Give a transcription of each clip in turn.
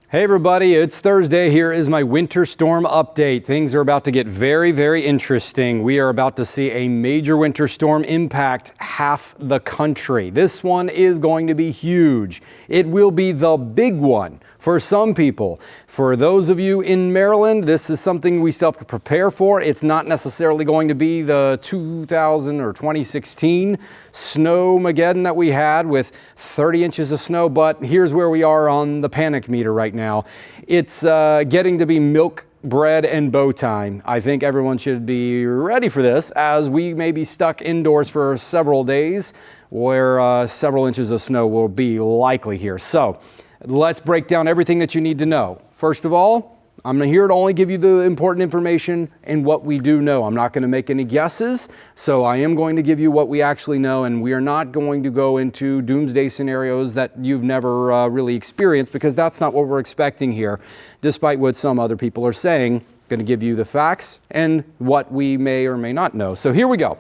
Hey everybody, it's Thursday. Here is my winter storm update. Things are about to get very, very interesting. We are about to see a major winter storm impact half the country. This one is going to be huge. It will be the big one for some people. For those of you in Maryland, this is something we still have to prepare for. It's not necessarily going to be the 2000 or 2016 snowmageddon that we had with 30 inches of snow, but here's where we are on the panic meter right now. It's getting to be milk, bread, and bow time. I think everyone should be ready for this, as we may be stuck indoors for several days where several inches of snow will be likely here. So let's break down everything that you need to know. First of all, I'm here to only give you the important information and what we do know. I'm not going to make any guesses, so I am going to give you what we actually know, and we are not going to go into doomsday scenarios that you've never really experienced, because that's not what we're expecting here, despite what some other people are saying. I'm going to give you the facts and what we may or may not know. So here we go.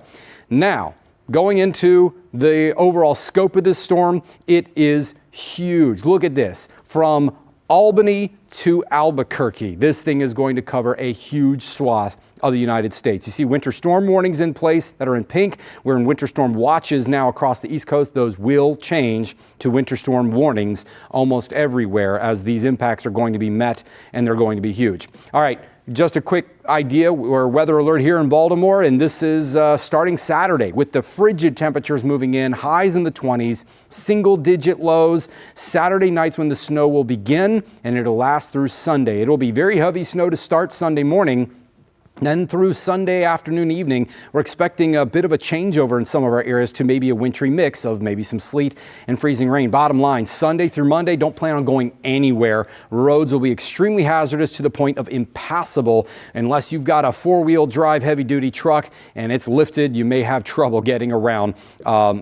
Now, going into the overall scope of this storm, it is huge. Look at this. From Albany to Albuquerque, this thing is going to cover a huge swath of the United States. You see winter storm warnings in place that are in pink. We're in winter storm watches now across the East Coast. Those will change to winter storm warnings almost everywhere, as these impacts are going to be met and they're going to be huge. All right. Just a quick idea, we're weather alert here in Baltimore, and this is starting Saturday with the frigid temperatures moving in, highs in the 20s, single-digit lows. Saturday night's when the snow will begin, and it'll last through Sunday. It'll be very heavy snow to start Sunday morning. Then through Sunday afternoon, evening, we're expecting a bit of a changeover in some of our areas to maybe a wintry mix of maybe some sleet and freezing rain. Bottom line, Sunday through Monday, don't plan on going anywhere. Roads will be extremely hazardous to the point of impassable. Unless you've got a four-wheel drive heavy-duty truck and it's lifted, you may have trouble getting around.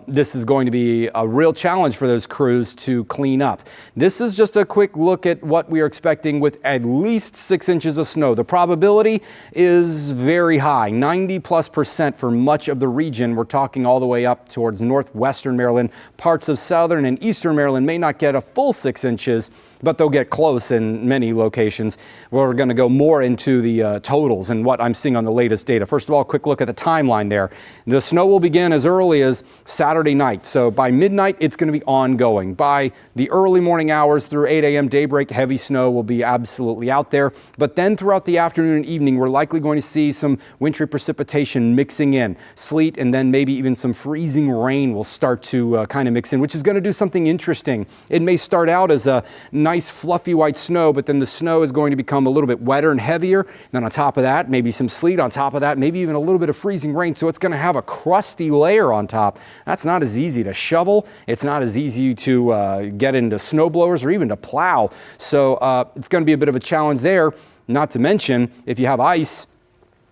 This is going to be a real challenge for those crews to clean up. This is just a quick look at what we are expecting with at least 6 inches of snow. The probability is very high, 90+% for much of the region. We're talking all the way up towards northwestern Maryland. Parts of southern and eastern Maryland may not get a full 6 inches, but they'll get close in many locations. We're going to go more into the totals and what I'm seeing on the latest data. First of all, a quick look at the timeline there. The snow will begin as early as Saturday night. So by midnight, it's going to be ongoing. By the early morning hours through 8 a.m. daybreak, heavy snow will be absolutely out there. But then throughout the afternoon and evening, we're likely going to see some wintry precipitation mixing in. Sleet and then maybe even some freezing rain will start to kind of mix in, which is going to do something interesting. It may start out as a nice fluffy white snow, but then the snow is going to become a little bit wetter and heavier. And then on top of that, maybe some sleet. On top of that, maybe even a little bit of freezing rain. So it's going to have a crusty layer on top. That's not as easy to shovel. It's not as easy to get into snow blowers or even to plow. So it's going to be a bit of a challenge there. Not to mention, if you have ice,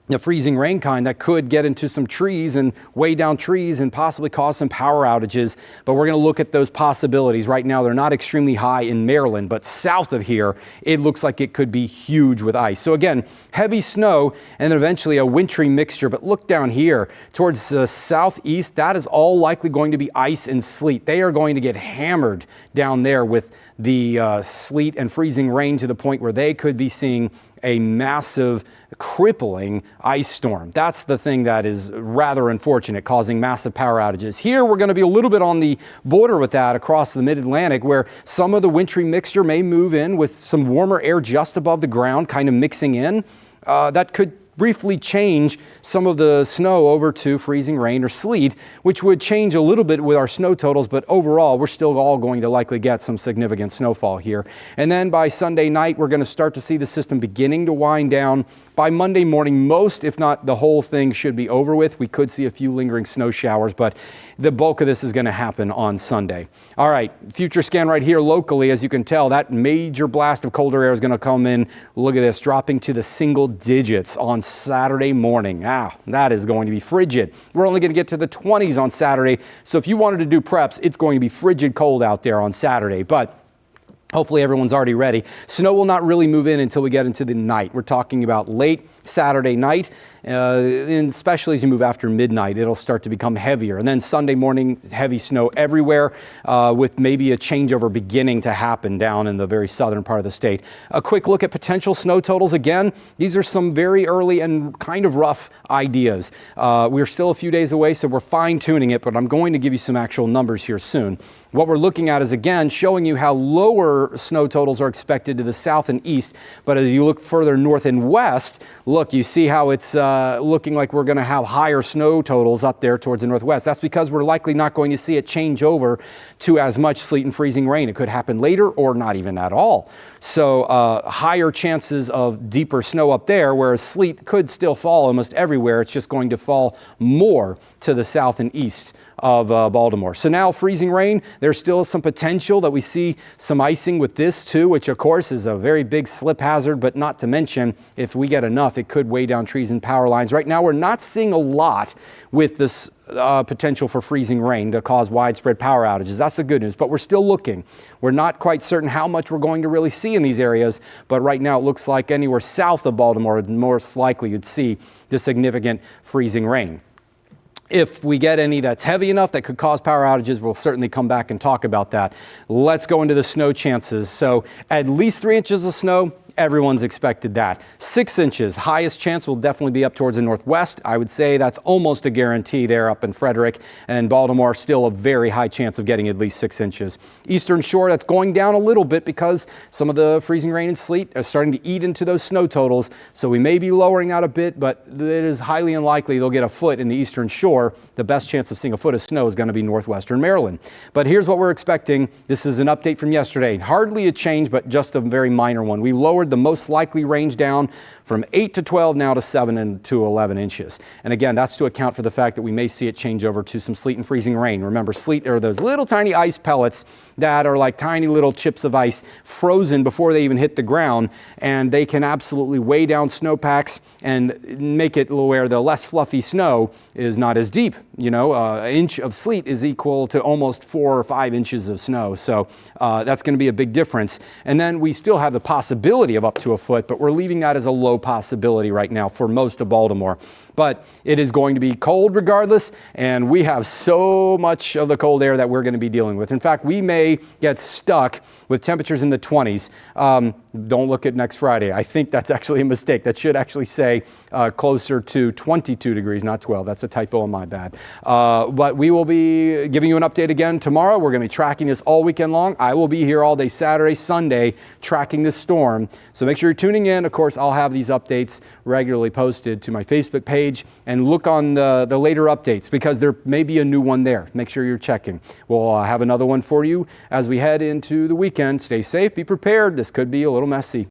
the freezing rain kind, that could get into some trees and weigh down trees and possibly cause some power outages. But we're going to look at those possibilities. Right now, they're not extremely high in Maryland, but south of here, it looks like it could be huge with ice. So again, heavy snow and then eventually a wintry mixture. But look down here towards the southeast, that is all likely going to be ice and sleet. They are going to get hammered down there with the sleet and freezing rain to the point where they could be seeing a massive, crippling ice storm. That's the thing that is rather unfortunate, causing massive power outages. Here, we're going to be a little bit on the border with that across the mid-Atlantic, where some of the wintry mixture may move in with some warmer air just above the ground, kind of mixing in. That could briefly change some of the snow over to freezing rain or sleet, which would change a little bit with our snow totals, but overall, we're still all going to likely get some significant snowfall here. And then by Sunday night, we're going to start to see the system beginning to wind down. By Monday morning, most, if not the whole thing, should be over with. We could see a few lingering snow showers, but the bulk of this is going to happen on Sunday. All right, future scan right here locally. As you can tell, that major blast of colder air is going to come in. Look at this, dropping to the single digits on Saturday morning. That is going to be frigid. We're only going to get to the 20s on Saturday. So if you wanted to do preps, it's going to be frigid cold out there on Saturday. But Hopefully everyone's already ready. Snow will not really move in until we get into the night. We're talking about late Saturday night, and especially as you move after midnight, it'll start to become heavier. And then Sunday morning, heavy snow everywhere, with maybe a changeover beginning to happen down in the very southern part of the state. A quick look at potential snow totals. Again, these are some very early and kind of rough ideas. We're still a few days away, so we're fine-tuning it, but I'm going to give you some actual numbers here soon. What we're looking at is, again, showing you how lower snow totals are expected to the south and east. But as you look further north and west, look, you see how it's looking like we're going to have higher snow totals up there towards the northwest. That's because we're likely not going to see it change over to as much sleet and freezing rain. It could happen later or not even at all. So higher chances of deeper snow up there, whereas sleet could still fall almost everywhere. It's just going to fall more to the south and east of Baltimore. So now freezing rain, there's still some potential that we see some icing with this too, which of course is a very big slip hazard, but not to mention if we get enough, it could weigh down trees and power lines. Right now, we're not seeing a lot with this potential for freezing rain to cause widespread power outages. That's the good news, but we're still looking. We're not quite certain how much we're going to really see in these areas, but right now it looks like anywhere south of Baltimore, most likely you'd see the significant freezing rain. If we get any that's heavy enough that could cause power outages, we'll certainly come back and talk about that. Let's go into the snow chances. So at least 3 inches of snow. Everyone's expected that. 6 inches, highest chance will definitely be up towards the northwest. I would say that's almost a guarantee there up in Frederick, and Baltimore still a very high chance of getting at least 6 inches. Eastern Shore, that's going down a little bit because some of the freezing rain and sleet are starting to eat into those snow totals. So we may be lowering that a bit, but it is highly unlikely they'll get a foot in the Eastern Shore. The best chance of seeing a foot of snow is going to be northwestern Maryland. But here's what we're expecting. This is an update from yesterday. Hardly a change, but just a very minor one. We lowered the most likely range down from 8 to 12 now to 7 to 11 inches. And again, that's to account for the fact that we may see it change over to some sleet and freezing rain. Remember, sleet are those little tiny ice pellets that are like tiny little chips of ice frozen before they even hit the ground, and they can absolutely weigh down snowpacks and make it where the less fluffy snow is not as deep. You know, an inch of sleet is equal to almost 4 or 5 inches of snow. So that's going to be a big difference. And then we still have the possibility of up to a foot, but we're leaving that as a low possibility right now for most of Baltimore. But it is going to be cold regardless, and we have so much of the cold air that we're going to be dealing with. In fact, we may get stuck with temperatures in the 20s. Don't look at next Friday. I think that's actually a mistake. That should actually say closer to 22 degrees, not 12. That's a typo on my bad. But we will be giving you an update again tomorrow. We're going to be tracking this all weekend long. I will be here all day Saturday, Sunday, tracking this storm. So make sure you're tuning in. Of course, I'll have these updates regularly posted to my Facebook page, and look on the later updates because there may be a new one there. Make sure you're checking. We'll have another one for you as we head into the weekend. Stay safe, be prepared. This could be a little messy.